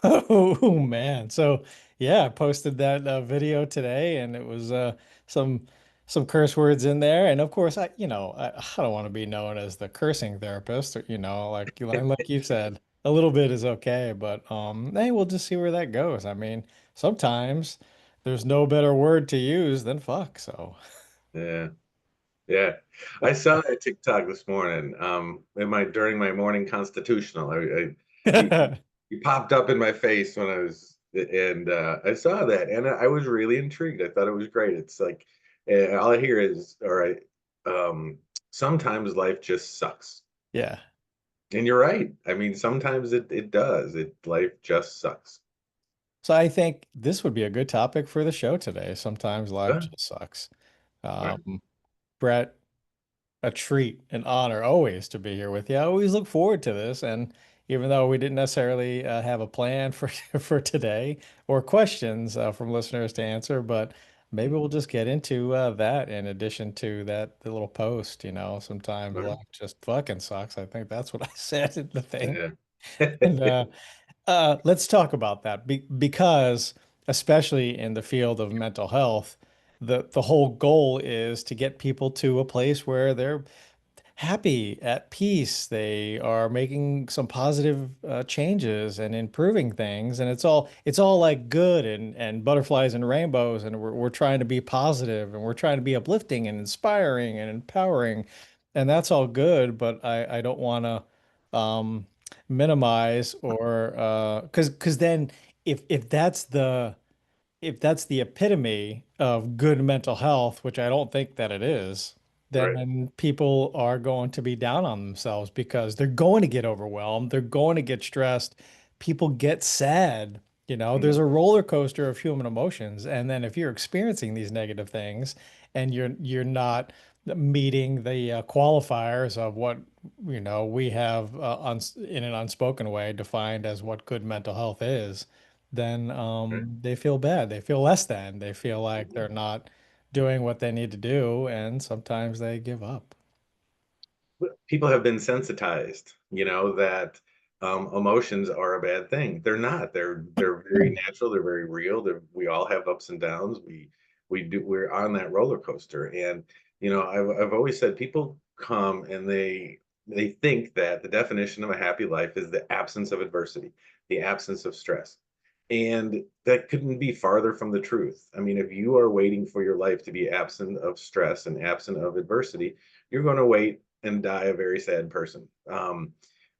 Oh man. So yeah, I posted that video today and it was some some curse words in there. And of course I don't want to be known as the cursing therapist, or, like you said, a little bit is okay, but hey, we'll just see where that goes. I mean, sometimes there's no better word to use than fuck. So Yeah, yeah. I saw that TikTok this morning. In my during my morning constitutional, he, he popped up in my face when I was, and I saw that, and I was really intrigued. I thought it was great. It's like, all I hear is, all right, sometimes life just sucks, yeah. and you're right. I mean, sometimes it does. Life just sucks. So I think this would be a good topic for the show today. Sometimes life Yeah, just sucks. right. Brett, a treat, an honor always to be here with you. I always look forward to this. And even though we didn't necessarily have a plan for for today or questions from listeners to answer, but maybe we'll just get into that in addition to the little post. Sometimes Right. life just fucking sucks. I think that's what I said in the thing. Yeah. And let's talk about that because, especially in the field of mental health, the whole goal is to get people to a place where they're happy, at peace. They are making some positive changes and improving things, and it's all like good and butterflies and rainbows, and we're trying to be positive and we're trying to be uplifting and inspiring and empowering, and that's all good. But I don't want to minimize or because then if that's the epitome of good mental health, which I don't think that it is, Right. then people are going to be down on themselves because they're going to get overwhelmed. They're going to get stressed. People get sad. There's Mhm. a roller coaster of human emotions. And then if you're experiencing these negative things and you're not meeting the qualifiers of what, we have uns in an unspoken way defined as what good mental health is, then Right. they feel bad. They feel less than. They feel like they're Mhm. not doing what they need to do, and sometimes they give up. People have been sensitized, that emotions are a bad thing. They're not. They're very natural. They're very real. We all have ups and downs. We're on that roller coaster. And I've always said people come and they think that the definition of a happy life is the absence of adversity, the absence of stress. And that couldn't be farther from the truth. I mean, if you are waiting for your life to be absent of stress and absent of adversity, you're going to wait and die a very sad person.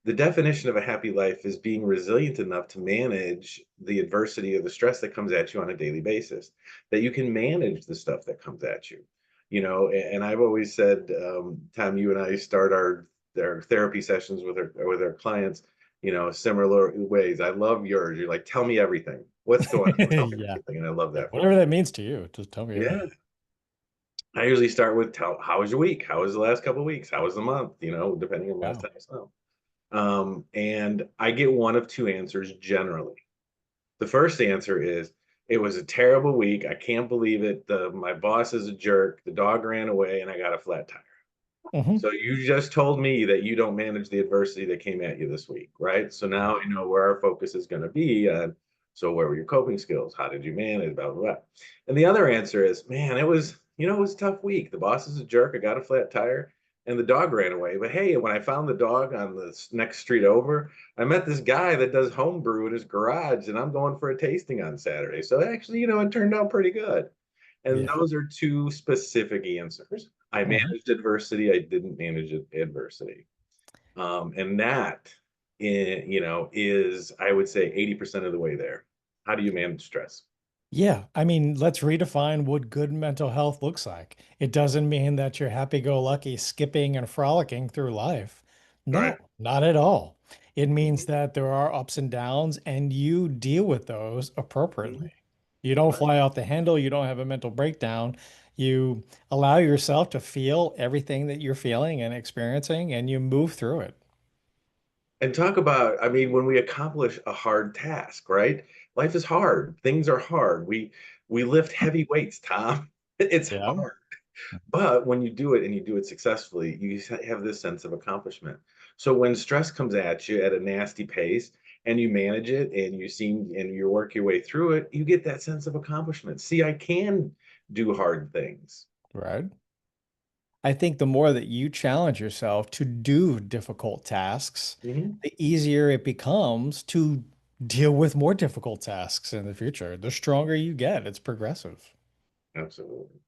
The definition of a happy life is being resilient enough to manage the adversity or the stress that comes at you on a daily basis, that you can manage the stuff that comes at you. And I've always said, Tom, you and I start our therapy sessions with our clients, similar ways. I love yours. You're like, tell me everything. What's going on? Tell me Yeah. everything. And I love Yeah. that from Whatever that means to you, just tell me you. everything. Yeah. I usually start with how was your week? How was the last couple of weeks? How was the month? Depending on last Wow. time I saw. And I get one of two answers generally. The first answer is, it was a terrible week. I can't believe it. My boss is a jerk. The dog ran away and I got a flat tire. Hmm. So you just told me that you don't manage the adversity that came at you this week, right? So now I know where our focus is going to be on. So where were your coping skills? How did you manage? Blah blah blah. And the other answer is, man, it was a tough week. The boss is a jerk. I got a flat tire, and the dog ran away. But hey, when I found the dog on the next street over, I met this guy that does homebrew in his garage, and I'm going for a tasting on Saturday. So actually, it turned out pretty good. And Yeah. those are two specific answers. I Hmm. managed adversity. I didn't manage adversity. And that, is, I would say, 80% of the way there. How do you manage stress? Yeah. I mean, let's redefine what good mental health looks like. It doesn't mean that you're happy-go-lucky, skipping and frolicking through life. Right. No, not at all. It means Mhm. that there are ups and downs, and you deal with those appropriately. Mhm. You don't Right. fly off the handle. You don't have a mental breakdown. You allow yourself to feel everything that you're feeling and experiencing, and you move through it. And talk about, I mean, when we accomplish a hard task, right? Life is hard. Things are hard. We lift heavy weights, Tom. It's Yeah. hard. But when you do it and you do it successfully, you have this sense of accomplishment. So when stress comes at you at a nasty pace, and you manage it and you seem and you work your way through it, you get that sense of accomplishment. See, I can do hard things. Right. I think the more that you challenge yourself to do difficult tasks, Hmm. the easier it becomes to deal with more difficult tasks in the future. The stronger you get, it's progressive. Absolutely.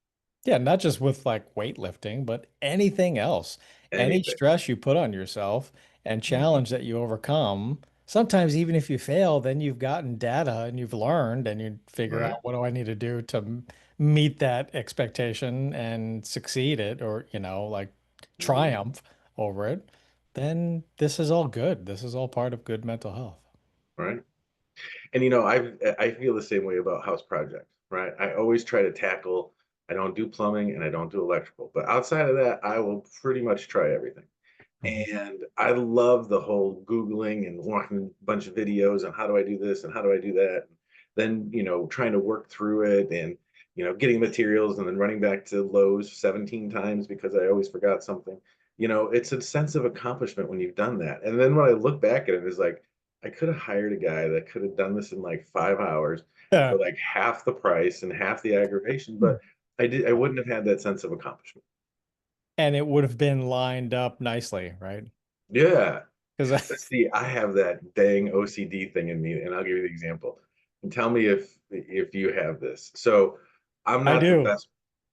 Yeah, not just with like weightlifting, but anything else. Any Anything. stress you put on yourself and challenge that you overcome, sometimes even if you fail, then you've gotten data and you've learned and you figure Right. out what do I need to do to meet that expectation and succeed it or, like Mhm. triumph over it. Then this is all good. This is all part of good mental health. Right. And I feel the same way about house projects, right? I always try to tackle, I don't do plumbing and I don't do electrical, but outside of that, I will pretty much try everything. Mhm. And I love the whole Googling and watching a bunch of videos on how do I do this and how do I do that. Then, trying to work through it and, getting materials and then running back to Lowe's 17 times because I always forgot something. It's a sense of accomplishment when you've done that. And then when I look back at it, it's like, I could have hired a guy that could have done this in like 5 hours Yeah. for like half the price and half the aggravation, but I wouldn't have had that sense of accomplishment. And it would have been lined up nicely, right? Yeah. Because Let's see, I have that dang OCD thing in me, and I'll give you the example. And tell me if you have this. So I'm I not the do. best.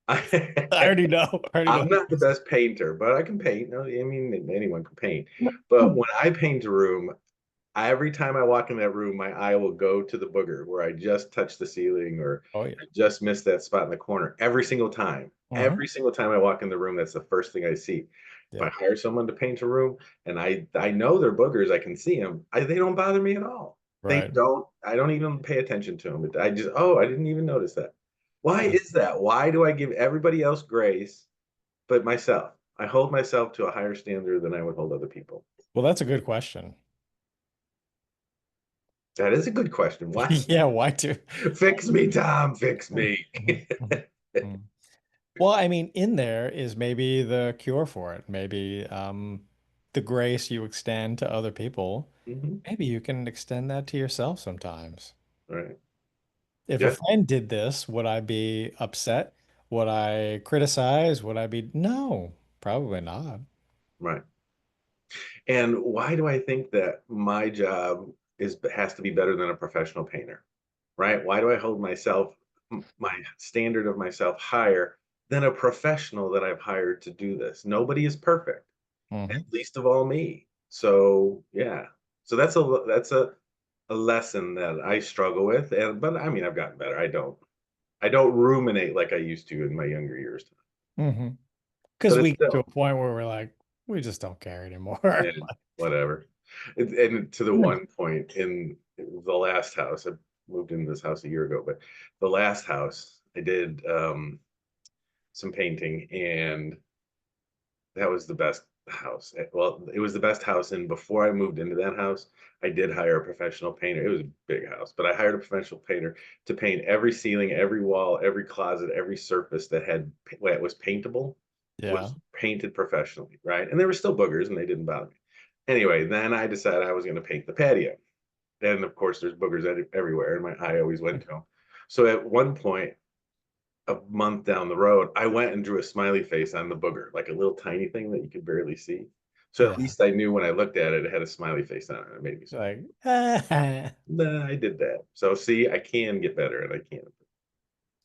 I, I already know. I already know. I'm not the best painter, but I can paint. No, I mean anyone can paint. But when I paint a room, every time I walk in that room, my eye will go to the booger where I just touched the ceiling or Oh yeah. I just missed that spot in the corner every single time. Hmm. Every single time I walk in the room, that's the first thing I see. If I Yep. hire someone to paint a room and I know they're boogers, I can see them. They don't bother me at all. They Right. don't. I don't even pay attention to them. I just I didn't even notice that. Why is that? Why do I give everybody else grace but myself? I hold myself to a higher standard than I would hold other people. Well, that's a good question. That is a good question. Why? Yeah, why do? Fix me, Tom. Fix me. Mhm, mhm, mhm. Well, I mean, in there is maybe the cure for it. Maybe the grace you extend to other people. Hmm. Maybe you can extend that to yourself sometimes. Right. If a Yeah. friend did this, would I be upset? Would I criticize? Would I be? No, probably not. Right. And why do I think that my job has to be better than a professional painter? Right? Why do I hold my standard of myself higher than a professional that I've hired to do this? Nobody is perfect, Hmm. least of all me. So yeah. So that's a lesson that I struggle with. And but I mean I've gotten better. I don't ruminate like I used to in my younger years. Hmm. But Because it's we get to a still, point where we're like, we just don't care anymore. yeah, whatever. And to the one point in the last house, I moved into this house a year ago, but the last house I did some painting, and that was the best house. Well, it was the best house, and before I moved into that house, I did hire a professional painter. It was a big house, but I hired a professional painter to paint every ceiling, every wall, every closet, every surface that was paintable Yeah. was painted professionally, right? And there were still boogers, and they didn't bother me. Anyway, then I decided I was going to paint the patio. And of course, there's boogers everywhere, and my eye always went to them. So at one point, a month down the road, I went and drew a smiley face on the booger, like a little tiny thing that you could barely see. So at Yeah. least I knew when I looked at it, it had a smiley face on it. It made me smile. Like, Nah, I did that. So see, I can get better, and I can.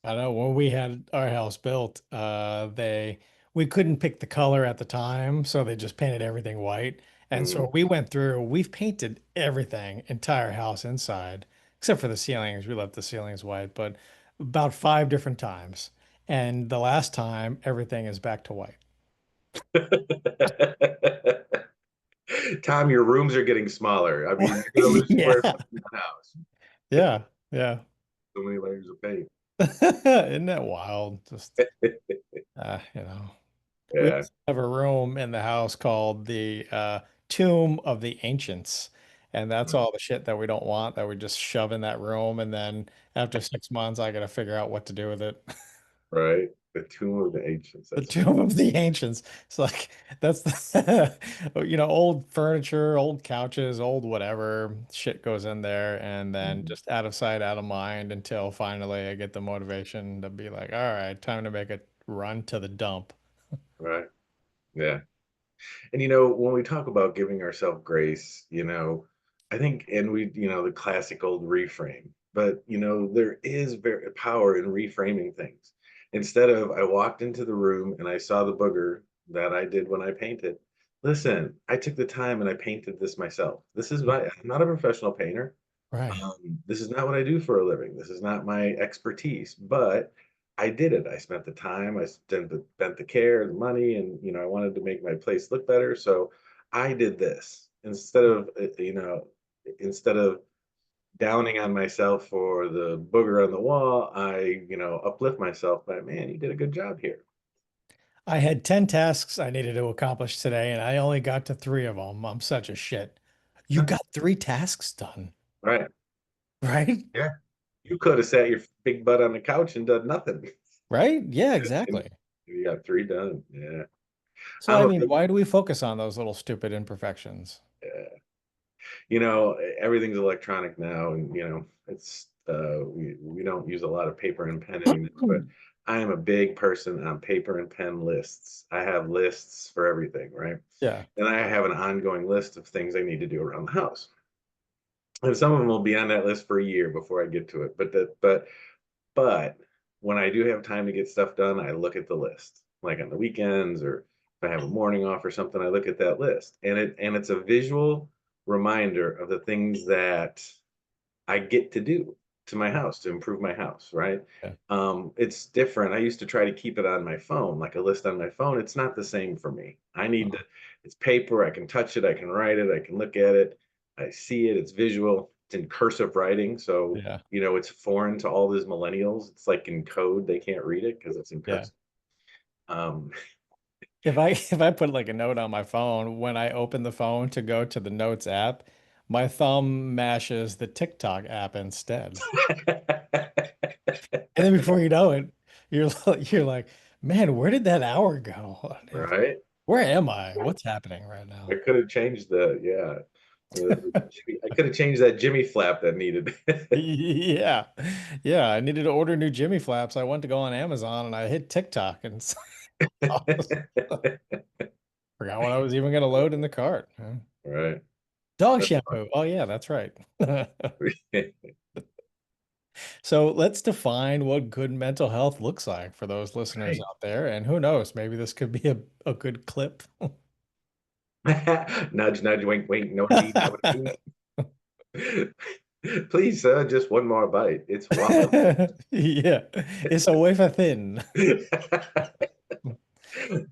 I know when we had our house built, we couldn't pick the color at the time, so they just painted everything white. And Mm. so we went through, we've painted everything, entire house inside, except for the ceilings. We left the ceilings white, but about 5 different times. And the last time, everything is back to white. Tom, your rooms are getting smaller. I mean, you're gonna lose square Yeah. footage in the house. Yeah. Yeah. So many layers of paint. Isn't that wild? Just, you know. We Yeah, also have a room in the house called the Tomb of the Ancients. And that's all the shit that we don't want that we just shove in that room. And then after 6 months, I got to figure out what to do with it. right. The tomb of the ancients. The That's tomb of the ancients. It's like that's the old furniture, old couches, old whatever shit goes in there, and then Mhm. just out of sight, out of mind until finally I get the motivation to be like, all right, time to make a run to the dump. Right. Yeah. And when we talk about giving ourselves grace, I think, and the classic old reframe, but there is very power in reframing things. Instead of I walked into the room and I saw the booger that I did when I painted. Listen, I took the time and I painted this myself. I'm not a professional painter. Right. This is not what I do for a living. This is not my expertise, but I did it. I spent the time, I spent the care, the money, and I wanted to make my place look better. So I did this instead of downing on myself for the booger on the wall. I uplift myself by, man, you did a good job here. I had 10 tasks I needed to accomplish today, and I only got to three of them. I'm such a shit. You Huh, got three tasks done, right? right? Yeah, you could have sat your big butt on the couch and done nothing. Right? Yeah, And exactly. you got three done. Yeah, So, I'm I a mean, big. why do we focus on those little stupid imperfections? Everything's electronic now, and we don't use a lot of paper and pen anymore. But I am a big person on paper and pen lists. I have lists for everything, right? Yeah. And I have an ongoing list of things I need to do around the house. And some of them will be on that list for a year before I get to it. But when I do have time to get stuff done, I look at the list. Like on the weekends or if I have a morning off or something, I look at that list. And it's a visual reminder of the things that I get to do to my house to improve my house, right? Yeah. It's different. I used to try to keep it on my phone, like a list on my phone. It's not the same for me. Oh, It's paper. I can touch it. I can write it. I can look at it. I see it. It's visual. It's in cursive writing. So, yeah. it's foreign to all these millennials. It's like in code. They can't read it because it's in Yeah. cursive. Um, If I put like a note on my phone, when I open the phone to go to the Notes app, my thumb mashes the TikTok app instead. And then before you know it, you're like, man, where did that hour go? right? Where am I? What's happening right I now? could have changed I could have changed that Jimmy flap that needed. Yeah. Yeah. I needed to order new Jimmy flaps. I went to go on Amazon and I hit TikTok and forgot what I was even going to load in the cart. Huh? Right. Dog That's shampoo. Oh, yeah, that's right. funny. So let's define what good mental health looks like for those listeners Right. out there. And who knows, maybe this could be a good clip. Nudge, nudge, wink, wink, no need, no need. Please, sir, just one more bite. It's wonderful. Yeah, it's a wafer thin.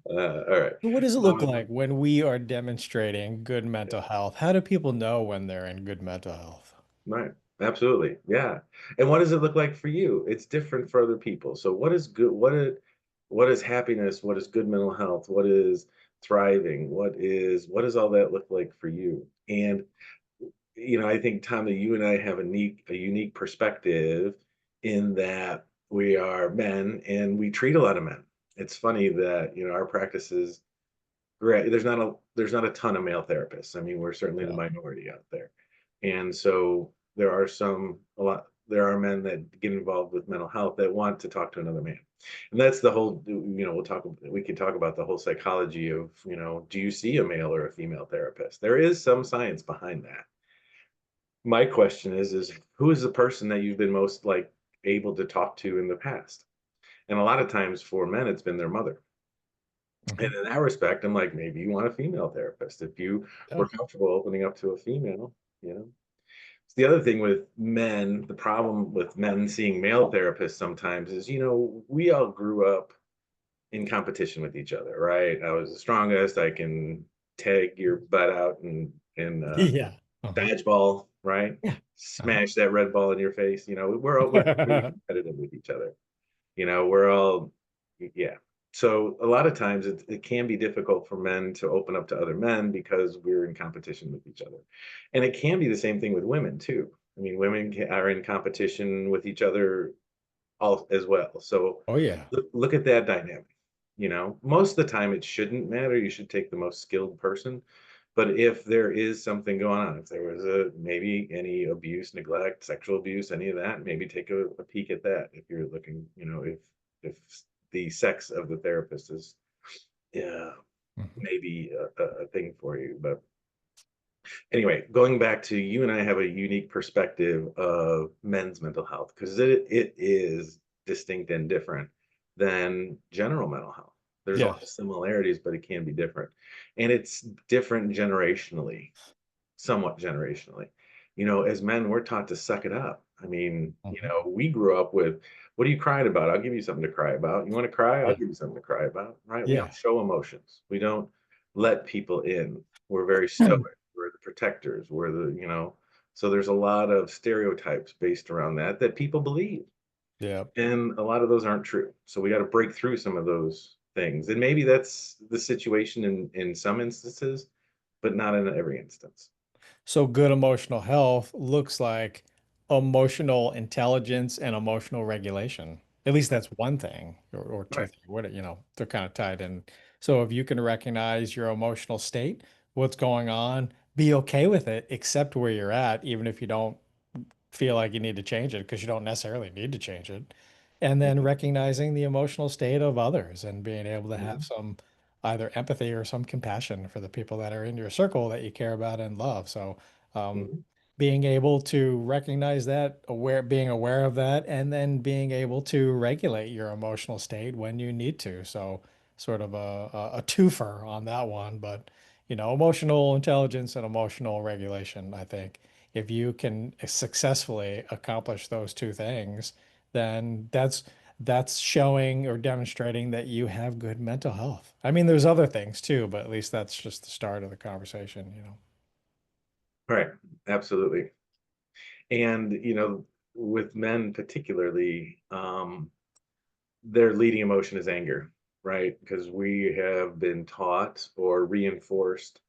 All right. So what does it look Um, like when we are demonstrating good mental health? How do people know when they're in good mental health? right. Absolutely. Yeah. And what does it look like for you? It's different for other people. So what is good? What is happiness? What is good mental health? What is thriving? What does all that look like for you? And I think, Tom, that you and I have a unique perspective in that we are men and we treat a lot of men. It's funny that our practice is great. There's not a ton of male therapists. I mean, we're certainly the Yeah. minority out there, and so there are men that get involved with mental health that want to talk to another man, and that's the whole. We could talk about the whole psychology of do you see a male or a female therapist? There is some science behind that. My question is who is the person that you've been most like able to talk to in the past? And a lot of times for men, it's been their mother. And Mhm. in that respect, I'm like, maybe you want a female therapist. If you Yeah. were comfortable opening up to a female, you know. It's the other thing with men, the problem with men seeing male therapists sometimes is, we all grew up in competition with each other, right? I was the strongest. I can tag your butt out and Yeah. Uh-huh. dodgeball, right? Yeah. Uh-huh. Smash that red ball in your face. We're pretty competitive with each other. We're all, yeah. So a lot of times it can be difficult for men to open up to other men because we're in competition with each other. And it can be the same thing with women too. I mean, women are in competition with each other all as well. So Oh yeah. look at that dynamic. Most of the time it shouldn't matter. You should take the most skilled person. But if there is something going on, if there was maybe any abuse, neglect, sexual abuse, any of that, maybe take a peek at that if you're looking, if the sex of the therapist is, yeah, Mhm. maybe a thing for you. But anyway, going back to, you and I have a unique perspective of men's mental health because it is distinct and different than general mental health. There's a lot of Yes. similarities, but it can be different. And it's different generationally, somewhat generationally. As men, we're taught to suck it up. I mean, Mhm. we grew up with, what are you crying about? I'll give you something to cry about. You want to cry? I'll Yeah. give you something to cry about, right? We don't Yeah. show emotions. We don't let people in. We're very stoic. We're the protectors. So there's a lot of stereotypes based around that people believe. Yeah. And a lot of those aren't true. So we got to break through some of those things. And maybe that's the situation in some instances, but not in every instance. So good emotional health looks like emotional intelligence and emotional regulation. At least that's one thing or two Right. things. They're kind of tied in. So if you can recognize your emotional state, what's going on, be okay with it, accept where you're at, even if you don't feel like you need to change it because you don't necessarily need to change it. And then Mhm. recognizing the emotional state of others and being able to have Mhm. some either empathy or some compassion for the people that are in your circle that you care about and love. So, um, Mhm. being able to recognize that, being aware of that, and then being able to regulate your emotional state when you need to. So, sort of a twofer on that one, but emotional intelligence and emotional regulation, I think if you can successfully accomplish those two things, then that's showing or demonstrating that you have good mental health. I mean, there's other things too, but at least that's just the start of the conversation. Right. Absolutely. And, with men particularly, their leading emotion is anger, right? Because we have been taught or reinforced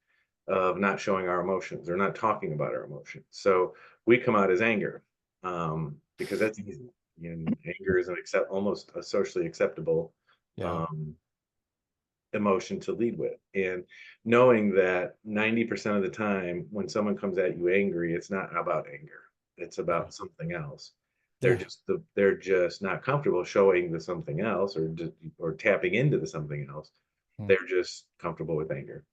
of not showing our emotions or not talking about our emotions. So we come out as anger, because that's easy. Anger is almost a socially acceptable Yeah. um, emotion to lead with. And knowing that 90% of the time when someone comes at you angry, it's not about anger. It's Yeah. about something else. Yeah. They're just not comfortable showing the something else or tapping into the something else. Mm. They're just comfortable with anger.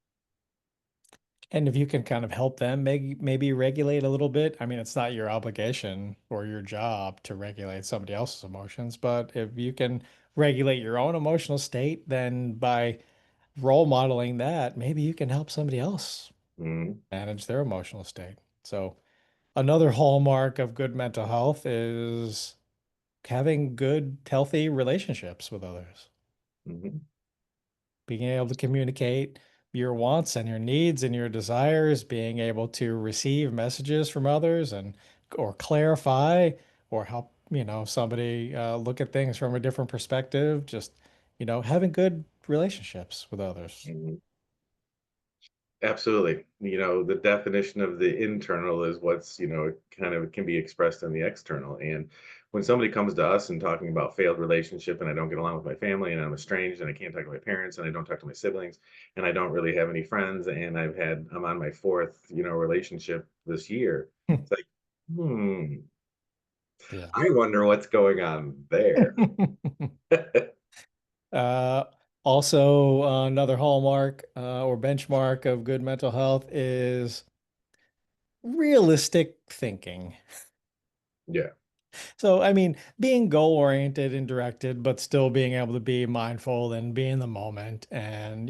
And if you can kind of help them maybe regulate a little bit, I mean, it's not your obligation or your job to regulate somebody else's emotions, but if you can regulate your own emotional state, then by role modeling that, maybe you can help somebody else Mhm. manage their emotional state. So, another hallmark of good mental health is having good, healthy relationships with others, Mhm. being able to communicate your wants and your needs and your desires, being able to receive messages from others and or clarify or help, somebody look at things from a different perspective, just, having good relationships with others. Mhm. Absolutely. The definition of the internal is what's, kind of can be expressed in the external. And when somebody comes to us and talking about failed relationship and I don't get along with my family and I'm estranged and I can't talk to my parents and I don't talk to my siblings and I don't really have any friends and I'm on my fourth, relationship this year. It's like, hmm, Yeah. I wonder what's going on there. Uh, Also, another hallmark or benchmark of good mental health is realistic thinking. Yeah. So, I mean, being goal-oriented and directed, but still being able to be mindful and be in the moment and,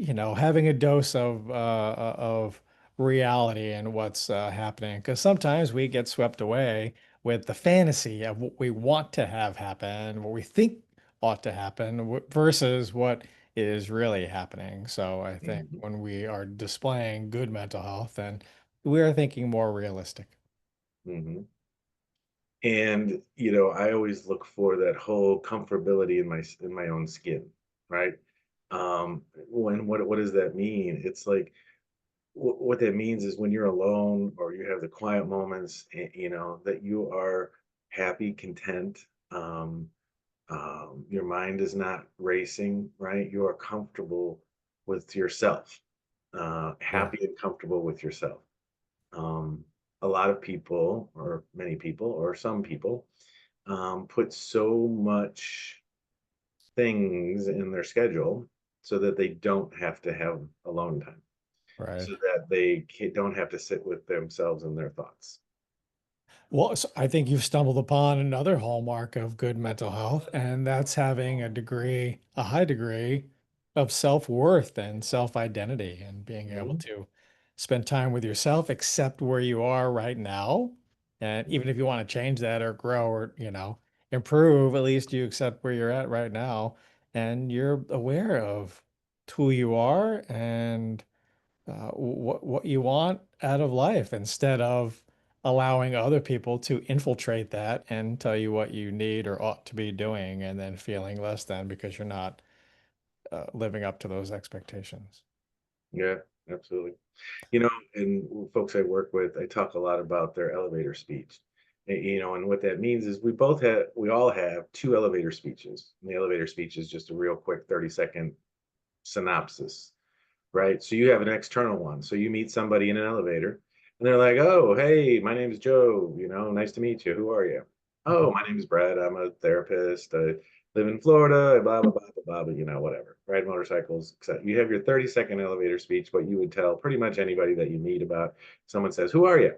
having a dose of reality and what's happening. Because sometimes we get swept away with the fantasy of what we want to have happen, what we think ought to happen, versus what is really happening. So I think Mhm. when we are displaying good mental health, then we are thinking more realistic. Mhm. And I always look for that whole comfortability in my own skin, right? What does that mean? It's like what that means is when you're alone or you have the quiet moments, that you are happy, content, Um, your mind is not racing, right? You are comfortable with yourself, Yeah. happy and comfortable with yourself. Um, a lot of people, or many people, or some people, put so much things in their schedule so that they don't have to have alone time, Right. so that they don't have to sit with themselves and their thoughts. Well, I think you've stumbled upon another hallmark of good mental health, and that's having a high degree of self-worth and self-identity and being able Mhm. to spend time with yourself, accept where you are right now. And even if you want to change that or grow or, improve, at least you accept where you're at right now and you're aware of who you are and what you want out of life instead of allowing other people to infiltrate that and tell you what you need or ought to be doing and then feeling less than because you're not living up to those expectations. Yeah, absolutely. And folks I work with, I talk a lot about their elevator speech. And what that means is we all have two elevator speeches. And the elevator speech is just a real quick 30-second synopsis, right? So you have an external one. So you meet somebody in an elevator and they're like, "Oh, hey, my name is Joe, nice to meet you. Who are you?" "Oh, Mhm. my name is Brad. I'm a therapist. I live in Florida, blah, blah, blah, blah, blah, whatever. Ride motorcycles, etc." You have your 30-second elevator speech, what you would tell pretty much anybody that you meet about. Someone says, "Who are you?"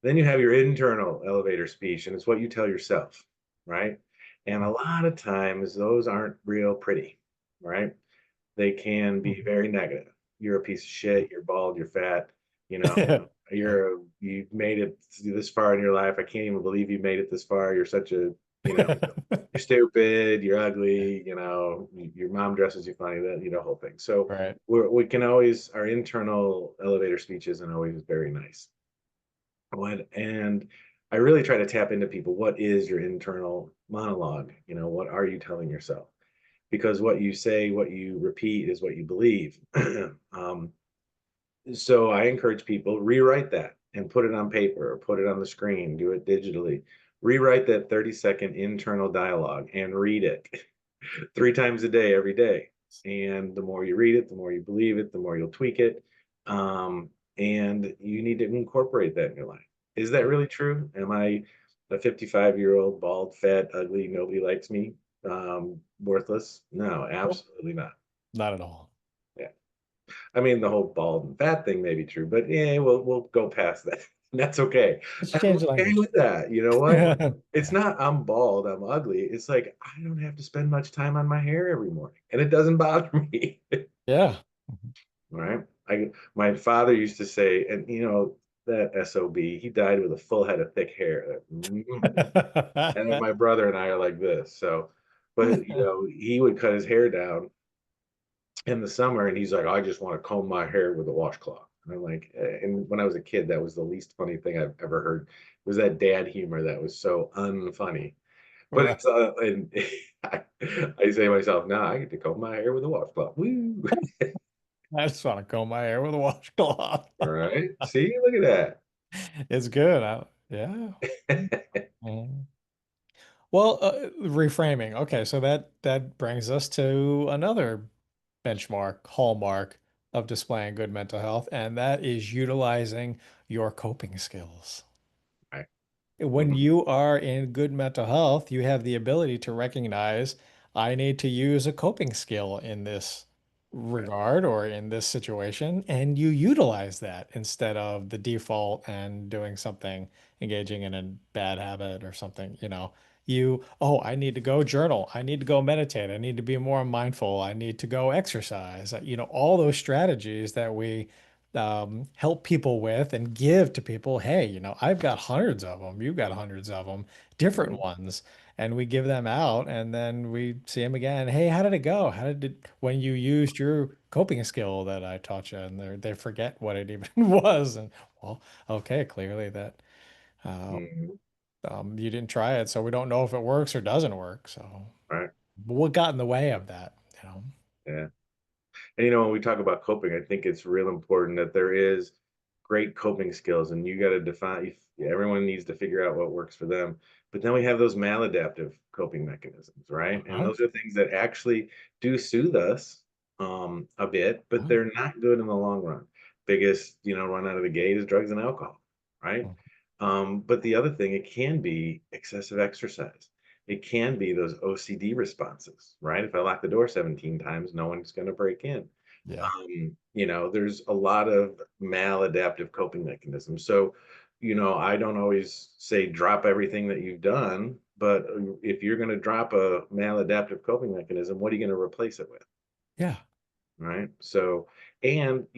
Then you have your internal elevator speech, and it's what you tell yourself, right? And a lot of times those aren't real pretty, right? They can be very negative. You're a piece of shit. You're bald. You're fat. You know, Yeah. you've made it this far in your life. I can't even believe you made it this far. You're such a, you know, you're stupid. You're ugly. Your mom dresses you funny. Whole thing. So Right. we can always, our internal elevator speech isn't always very nice. And I really try to tap into people. What is your internal monologue? What are you telling yourself? Because what you say, what you repeat is what you believe. um, so I encourage people rewrite that and put it on paper or put it on the screen, do it digitally. Rewrite that 30-second internal dialogue and read it 3 times a day, every day. And the more you read it, the more you believe it, the more you'll tweak it. Um, and you need to incorporate that in your life. Is that really true? Am I a 55-year-old, bald, fat, ugly, nobody likes me, worthless? No, Nope. absolutely not. Not at all. Yeah. I mean, the whole bald and fat thing may be true, but yeah, we'll go past that. That's okay. Let's And I'm change the okay language. with that. You know what? It's Yeah. not I'm bald, I'm ugly. It's like I don't have to spend much time on my hair every morning, and it doesn't bother me. Yeah. Right? My father used to say, and that SOB, he died with a full head of thick hair. And then my brother and I are like this. So, but he would cut his hair down in the summer and he's like, "I just want to comb my hair with a washcloth." And I'm like, and when I was a kid, that was the least funny thing I've ever heard, was that dad humor that was so unfunny. But Right. and I say to myself, "Nah, I get to comb my hair with a washcloth." Woo. I just want to comb my hair with a washcloth. All right. See, look at It's good. Yeah. that. Mhm. Well, reframing. Okay, so that brings us to another benchmark, hallmark of displaying good mental health, and that is utilizing your coping skills. Right. When Mhm. you are in good mental health, you have the ability to recognize I need to use a coping skill in this Right. regard or in this situation, and you utilize that instead of the default and doing something, engaging in a bad habit or something, oh, I need to go journal. I need to go meditate. I need to be more mindful. I need to go exercise. All those strategies that we help people with and give to people. Hey, I've got hundreds of them. You've got hundreds of them, different Mhm. ones. And we give them out and then we see them again. Hey, how did it go? When you used your coping skill that I taught you? And they forget what it even was. And well, okay, clearly that uh, Mhm. you didn't try it. So we don't know if it works or doesn't work. So Right. but what got in the way of that? Yeah. And when we talk about coping, I think it's real important that there is great coping skills, and you got to define, everyone needs to figure out what works for them. But then we have those maladaptive coping mechanisms, right? And Uh-huh. those are things that actually do soothe us a bit, but Uh-huh. they're not good in the long run. Biggest, run out of the gate is drugs and alcohol, right? But the other thing, it can be excessive exercise. It can be those OCD responses, right? If I lock the door 17 times, no one's going to break in. Yeah. There's a lot of maladaptive coping mechanisms. So, I don't always say drop everything that you've done, but if you're going to drop a maladaptive coping mechanism, what are you going to replace it with? Yeah. Right. So, and,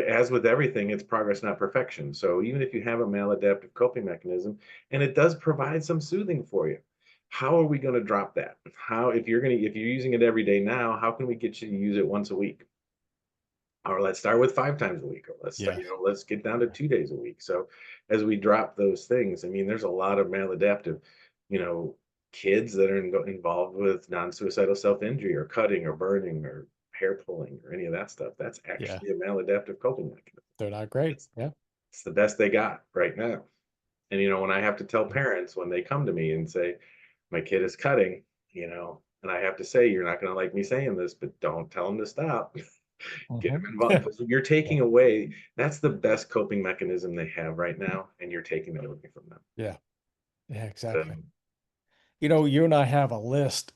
as with everything, it's progress, not perfection. So even if you have a maladaptive coping mechanism and it does provide some soothing for you, how are we going to drop that? If you're using it every day now, how can we get you to use it once a week? Or let's start with 5 times a week, or Yes. let's get down to 2 days a week. So as we drop those things, I mean, there's a lot of maladaptive, you know, kids that are involved with non-suicidal self-injury or cutting or burning or hair pulling or any of that stuff. That's Yeah. actually a maladaptive coping mechanism. They're not great. It's, Yeah. it's the best they got right now. And when I have to tell parents when they come to me and say, my kid is cutting, and I have to say, you're not going to like me saying this, but don't tell them to stop. Get them Mhm. involved because you're Yeah. taking away, that's the best coping mechanism they have right now, and you're taking it away from them. Yeah. Yeah, So, exactly. You and I have a list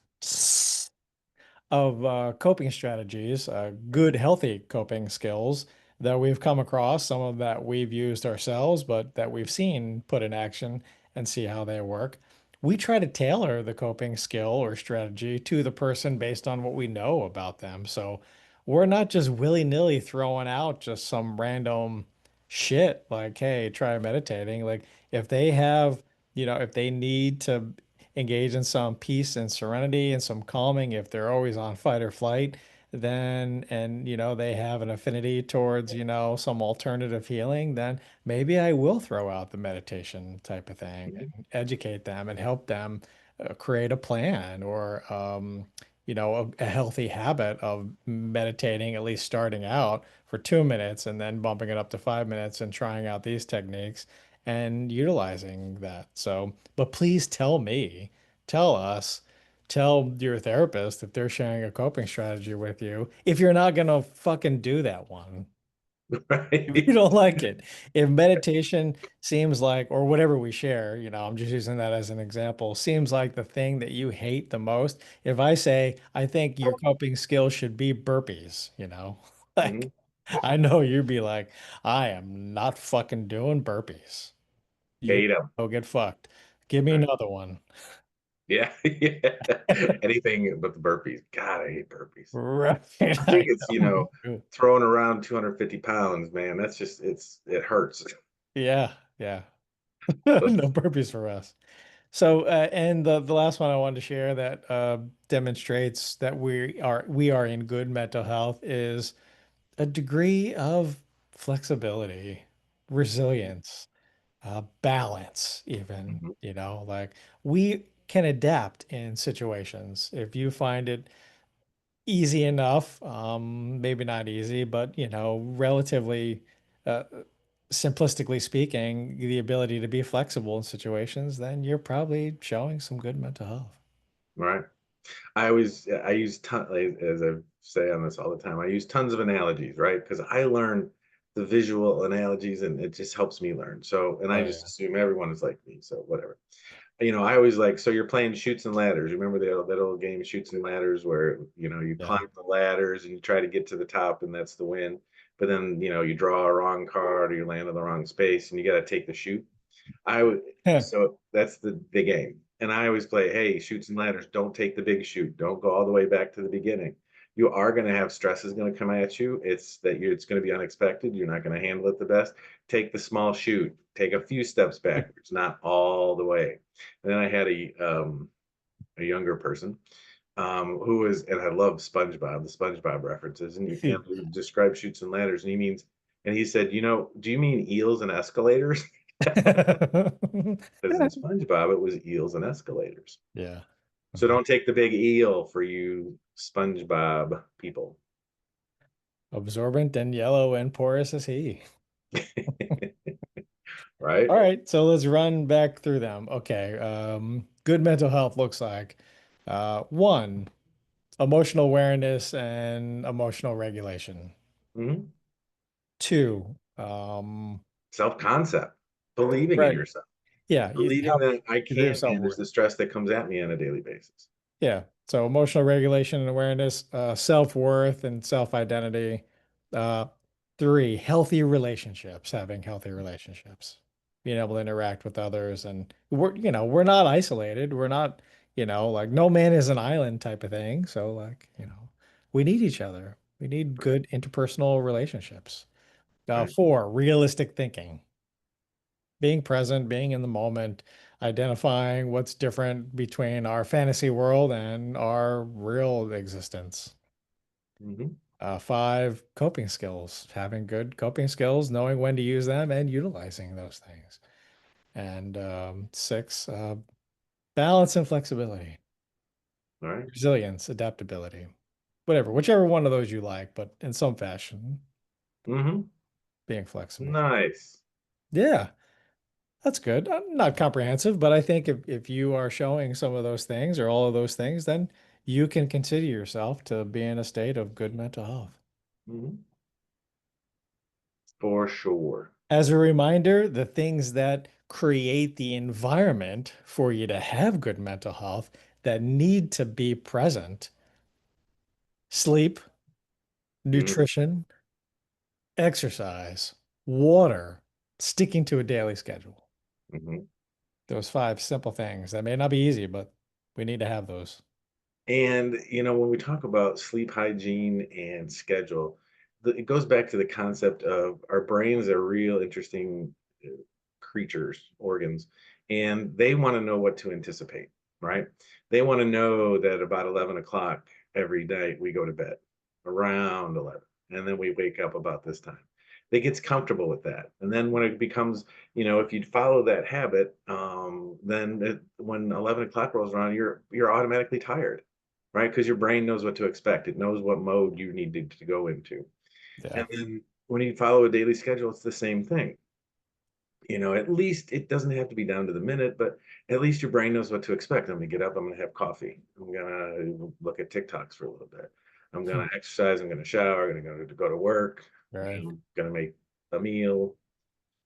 of coping strategies, good, healthy coping skills that we've come across, some of that we've used ourselves, but that we've seen put in action and see how they work. We try to tailor the coping skill or strategy to the person based on what we know about them. So we're not just willy-nilly throwing out just some random shit like, hey, try meditating. Like if they have, if they need to engage in some peace and serenity and some calming, if they're always on fight or flight, then and they have an affinity towards some alternative healing, then maybe I will throw out the meditation type of thing mhm, and educate them and help them create a plan or a healthy habit of meditating, at least starting out for 2 minutes and then bumping it up to 5 minutes and trying out these techniques and utilizing that. So, but please tell me, tell us, tell your therapist if they're sharing a coping strategy with you, if you're not gonna fucking do that one. If you right. don't like it, if meditation seems like, or whatever we share, I'm just using that as an example, seems like the thing that you hate the most. If I say, I think your coping skill should be burpees, like Mhm. I know you'd be like, I am not fucking doing burpees. You Hate them. go get fucked. Give me another one. Yeah, yeah. Anything but the burpees. God, I hate burpees. Right. I I think it's, know. Me too. throwing around 250 pounds, man. That's just, it hurts. Yeah, yeah. So, No burpees for us. So, and the last one I wanted to share that demonstrates that we are in good mental health is a degree of flexibility, resilience, balance, even, mhm, like we can adapt in situations. If you find it easy enough, maybe not easy, but relatively uh, simplistically speaking, the ability to be flexible in situations, then you're probably showing some good mental health. right. I use as I say on this all the time, I use tons of analogies, right? Because I learn the visual analogies and it just helps me learn. So, and I Oh just yeah. assume everyone is like me. So whatever. I always like, so you're playing shoots and ladders. Remember that old game, shoots and ladders, where, you Yeah. climb the ladders and you try to get to the top and that's the win. But then, you draw a wrong card or you land in the wrong space and you got to take the shoot. I would, so that's the game. And I always play, hey, shoots and ladders, don't take the big shoot. Don't go all the way back to the beginning. You are going to have stresses going to come at you. It's going to be unexpected. You're not going to handle it the best. Take the small shoot. Take a few steps backwards, not all the way. And then I had a younger person who was, and I love SpongeBob, the SpongeBob references, and we describe shoots and ladders, and he said, do you mean eels and escalators? Because in SpongeBob, it was eels and escalators. Yeah. So Mhm. don't take the big eel for you SpongeBob people. Absorbent and yellow and porous as he. Right? All right, so let's run back through them. Okay, good mental health looks like one, emotional awareness and emotional regulation. Mhm. Two, Self-concept, believing in right, yourself, yeah, you believing have that I degree of can manage self-worth. the stress that comes at me on a daily basis. Yeah. So emotional regulation and awareness, self-worth and self-identity. Uh, three, healthy relationships, having healthy relationships, being able to interact with others. And we're not isolated. We're not, like no man is an island type of thing. So like, we need each other. We need Right, good interpersonal relationships. right. Four, realistic thinking, being present, being in the moment, identifying what's different between our fantasy world and our real existence. Hmm. Five, coping skills, having good coping skills, knowing when to use them and utilizing those things. And six, balance and flexibility, All right. resilience, adaptability, whatever, whichever one of those you like, but in some fashion, Hmm. being flexible. Nice. Yeah. That's good. Not comprehensive, but I think if you are showing some of those things or all of those things, then you can consider yourself to be in a state of good mental health. Hmm. For sure. As a reminder, the things that create the environment for you to have good mental health that need to be present: sleep, Hmm. nutrition, exercise, water, sticking to a daily schedule. Hmm. Those five simple things that may not be easy, but we need to have those. And, when we talk about sleep hygiene and schedule, it goes back to the concept of our brains are real interesting uh, creatures, organs, and they want to know what to anticipate, right? They want to know that about 11 o'clock every night we go to bed around 11, and then we wake up about this time. They gets comfortable with that. And then when it becomes, if you follow that habit, then when 11 o'clock rolls around, you're automatically tired, right? Because your brain knows what to expect. It knows what mode you need to go into. Yeah. And then when you follow a daily schedule, it's the same thing. At least it doesn't have to be down to the minute, but at least your brain knows what to expect. I'm gonna get up, I'm gonna have coffee. I'm gonna look at TikToks for a little bit. I'm Hmm. gonna exercise, I'm gonna shower, I'm gonna go to work, Right. gonna make a meal,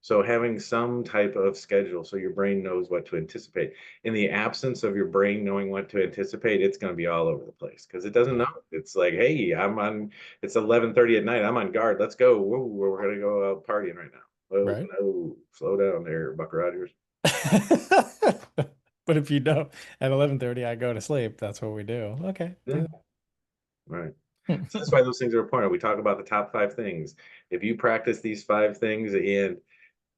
so having some type of schedule so your brain knows what to anticipate. In the absence of your brain knowing what to anticipate, it's going to be all over the place because it doesn't know. Yeah. It's like, hey, it's 11:30 at night. I'm on guard. Let's go. Whoa, we're going to go out partying right now. Oh, Right. no, slow down there, Buck Rogers. But if you don't, at 11:30, I go to sleep. That's what we do. Okay. Yeah, Do right. that. So that's why those things are important. We talk about the top five things. If you practice these five things and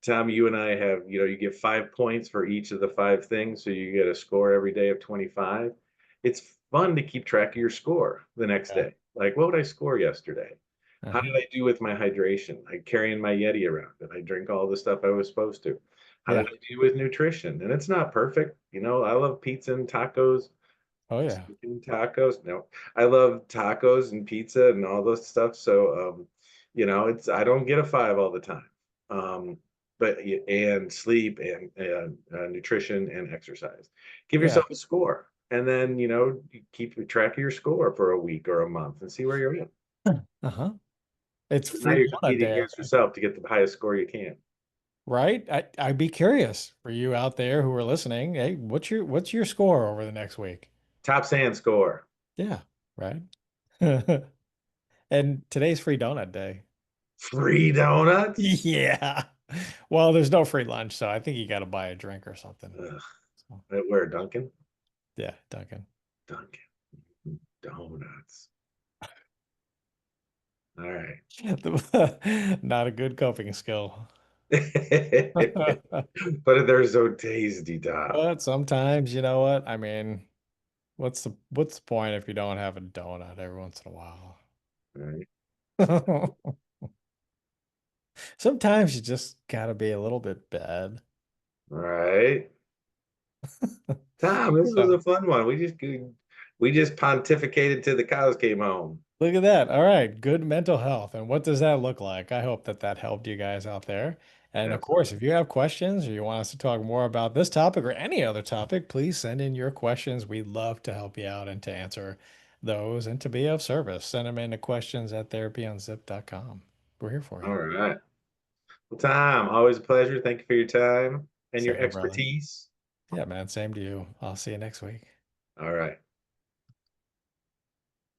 Tom, you and I have, you get 5 points for each of the five things. So you get a score every day of 25. It's fun to keep track of your score the next Yeah. day. Like, what would I score yesterday? How Uh-huh. did I do with my hydration? Like carrying my Yeti around. Did I drink all the stuff I was supposed to? How did Yeah. I do with nutrition? And it's not perfect. I love pizza and tacos. Oh yeah. Chicken tacos. No, I love tacos and pizza and all those stuff. So, it's I don't get a five all the time. Um, but and sleep and nutrition and exercise. Give Yeah. yourself a score, and then you keep track of your score for a week or a month and see where you're at. Uh-huh. It's But now free you're donut competing day, I against think. yourself to get the highest score you can. Right? I'd be curious for you out there who are listening. Hey, what's your score over the next week? Top sand score. Yeah. Right. And today's free donut day. Free donuts. Yeah. Well, there's no free lunch, so I think you got to buy a drink or something. Ugh, So, at where Dunkin'? yeah, Duncan. Dunkin' Donuts. All right. Not a good coping skill. But they're so tasty, Tom. But sometimes, you know what? I mean, what's the point if you don't have a donut every once in a while? Right. Sometimes you just gotta be a little bit bad. Right. Tom, this was So, a fun one. we just pontificated till the cows came home. Look at that. All right. Good mental health. And what does that look like? I hope that that helped you guys out there. And of course, Absolutely. if you have questions or you want us to talk more about this topic or any other topic, please send in your questions. We'd love to help you out and to answer those and to be of service. Send them in to questions at therapyunzipped.com. We're here for you. All right. Well, Tom, always a pleasure. Thank you for your time and your Same here, brother. expertise. Yeah, man. Same to you. I'll see you next week. All right.